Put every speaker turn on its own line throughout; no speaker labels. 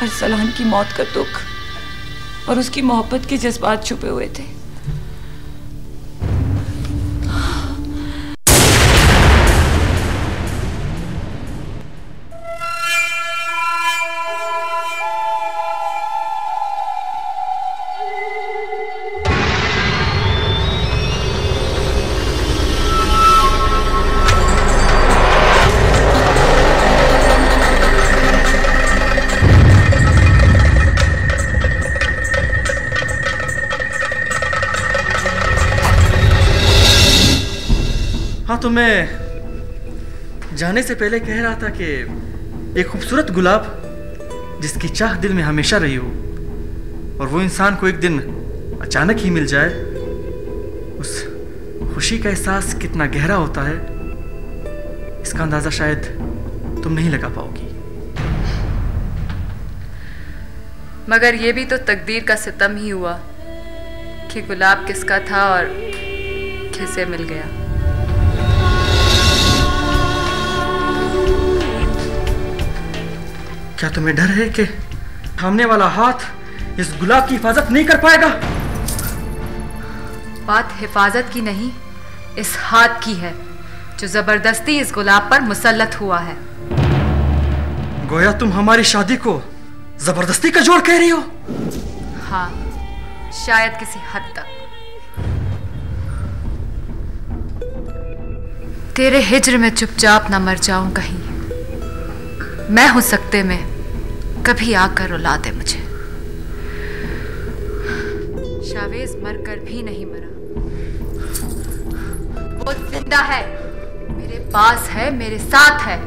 अरसलान की मौत का दुख और उसकी मोहब्बत के जज्बात छुपे हुए थे।
हाँ, तो मैं जाने से पहले कह रहा था कि एक खूबसूरत गुलाब जिसकी चाह दिल में हमेशा रही हो और वो इंसान को एक दिन अचानक ही मिल जाए, उस खुशी का एहसास कितना गहरा होता है इसका अंदाजा शायद तुम नहीं लगा पाओगी।
मगर ये भी तो तकदीर का सितम ही हुआ कि गुलाब किसका था और किसे मिल गया।
क्या तुम्हें डर है कि थामने वाला हाथ इस गुलाब की हिफाजत नहीं कर पाएगा?
बात हिफाजत की नहीं, इस हाथ की है जो जबरदस्ती इस गुलाब पर मुसल्लत हुआ है।
गोया तुम हमारी शादी को जबरदस्ती का जोड़ कह रही हो?
हाँ, शायद किसी हद तक। तेरे हिज्र में चुपचाप ना मर जाऊं कहीं, मैं हूं सकते में, कभी आकर रुला दे मुझे। शावेज मरकर भी नहीं मरा, वो जिंदा है, मेरे पास है, मेरे साथ है,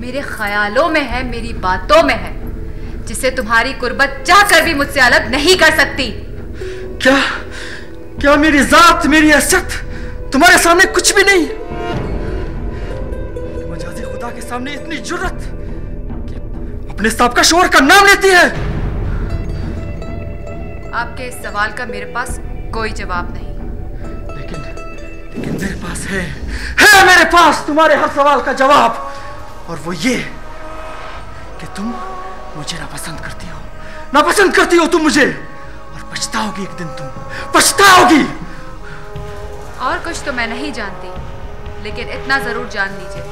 मेरे ख्यालों में है, मेरी बातों में है, जिसे तुम्हारी कुर्बत चाहकर भी मुझसे अलग नहीं कर सकती।
क्या मेरी जात, मेरी हैसियत तुम्हारे सामने कुछ भी नहीं? मजाजी खुदा के सामने इतनी जुर्रत अपने साहब शोर का नाम लेती है?
आपके इस सवाल का मेरे पास कोई जवाब नहीं।
लेकिन मेरे पास है मेरे पास तुम्हारे हर सवाल का जवाब, और वो ये कि तुम मुझे नापसंद करती हो तुम मुझे, और पछताओगी एक दिन, तुम पछताओगी।
और कुछ तो मैं नहीं जानती, लेकिन इतना जरूर जान लीजिए,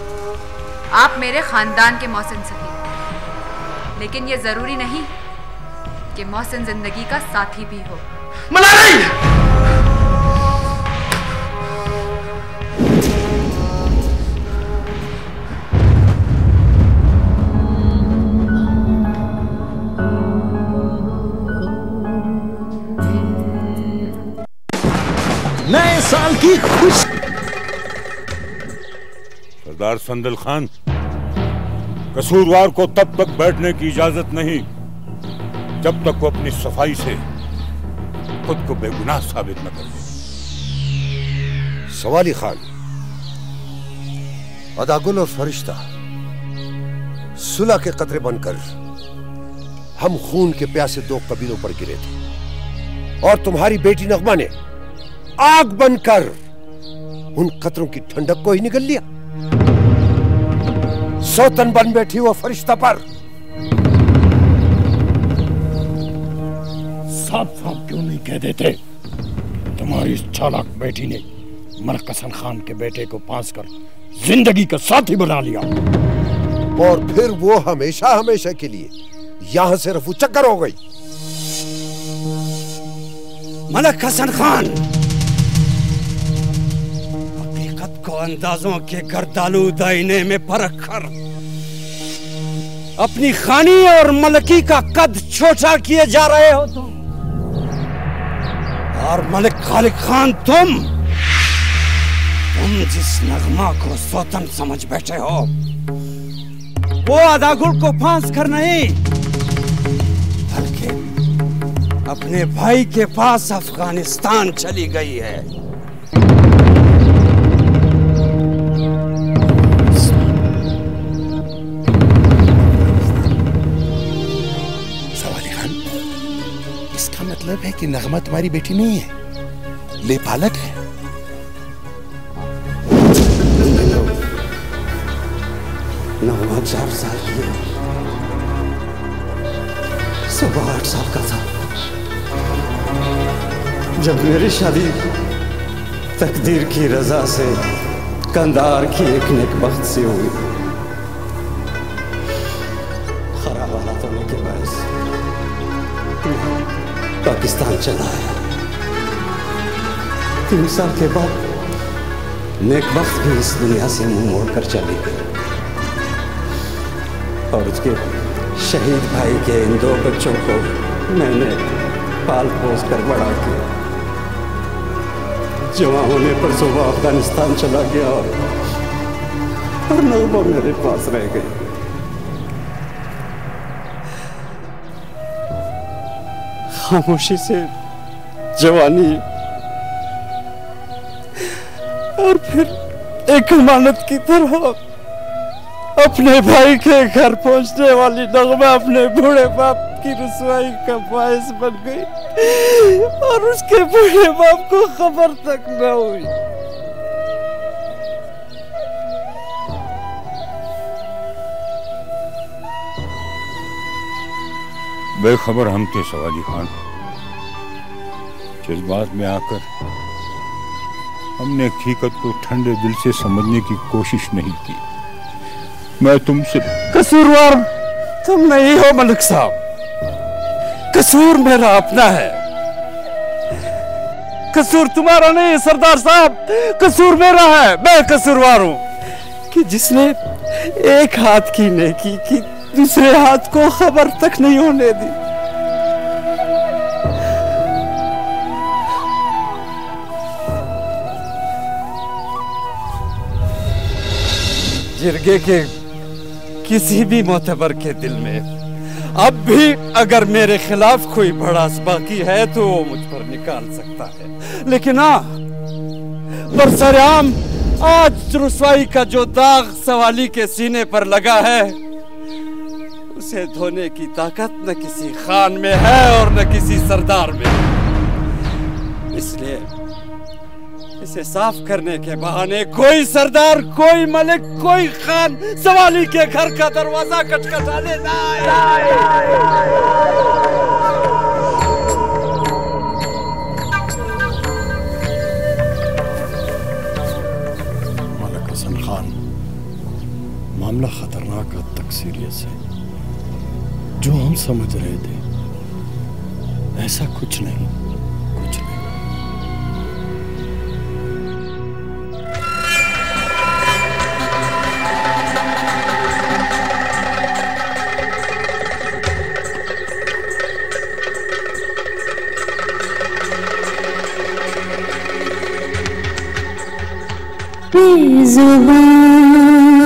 आप मेरे खानदान के मोहसिन सही, लेकिन ये जरूरी नहीं कि मोहसिन जिंदगी का साथी भी हो।
मलाली!
नए साल की खुश।
सरदार संदल खान, कसूरवार को तब तक बैठने की इजाजत नहीं जब तक वो अपनी सफाई से खुद को बेगुनाह साबित न कर दे।
सवाली खान, अदागुल और फरिश्ता सुलह के कतरे बनकर हम खून के प्यासे दो कबीलों पर गिरे थे, और तुम्हारी बेटी नगमा ने आग बनकर उन कतरों की ठंडक को ही निगल लिया। सौतन बन बैठी वो फरिश्ता पर।
साफ साफ क्यों नहीं कह देते? तुम्हारी इस चालाक बेटी ने मलक हसन खान के बेटे को पास कर जिंदगी का साथी बना लिया,
और फिर वो हमेशा हमेशा के लिए यहां से रफू चक्कर हो गई।
मलक हसन खान हकीकत को अंदाजों के गर्दालू दायने में परख कर अपनी खानी और मलकी का कद छोटा किए जा रहे हो तुम, और मलिक खालिक खान तुम जिस नगमा को सौतन समझ बैठे हो, वो अदागुल को फांस कर नहीं, बल्कि अपने भाई के पास अफगानिस्तान चली गई है।
सवाली खान, इसका मतलब है कि नगमा तुम्हारी बेटी नहीं है, लेपालक है।
नगमा 4 साल की है। सुबह 8 साल का था जब मेरी शादी तकदीर की रजा से कंधार की एक नेकबख्त से हुई। खराब हालात होने के बायस पाकिस्तान चला आया। 3 साल के बाद नेकबख्त भी इस दुनिया से मुंह मोड़कर चली गई और उसके शहीद भाई के इन 2 बच्चों को मैंने पाल पोस कर बड़ा किया। जवान होने पर सुबह अफगानिस्तान चला गया और नगमा मेरे पास रह गई। खामोशी से जवानी और फिर एक अमानत की तरह अपने भाई के घर पहुंचने वाली नगमा अपने बूढ़े बाप की रुसवाई का बायस बन गई और उसके बूढ़े बाप को खबर तक न हुई।
बेखबर हम थे सवाली खान। जज्बात में आकर हमने हकीकत को ठंडे दिल से समझने की कोशिश नहीं की। मैं तुमसे
कसूरवार तुम नहीं हो मलिक साहब, कसूर मेरा अपना है। कसूर तुम्हारा नहीं है सरदार साहब, कसूर मेरा है। मैं कसूरवार हूं कि जिसने एक हाथ की नेकी की दूसरे हाथ को खबर तक नहीं होने दी। जिरगे के किसी भी मोतबर के दिल में अब भी अगर मेरे खिलाफ कोई भड़ास बाकी है तो वो मुझ पर निकाल सकता है, लेकिन बरसराम आज रुसवाई का जो दाग सवाली के सीने पर लगा है उसे धोने की ताकत न किसी खान में है और न किसी सरदार में। इसलिए इसे साफ करने के बहाने कोई सरदार, कोई मलिक, कोई खान सवाली के घर का दरवाजा खटखटाने ना आए। मलिक हसन खान, मामला खतरनाक हद तक सीरियस है। जो हम समझ रहे थे ऐसा कुछ नहीं, कुछ नहीं।
जुबान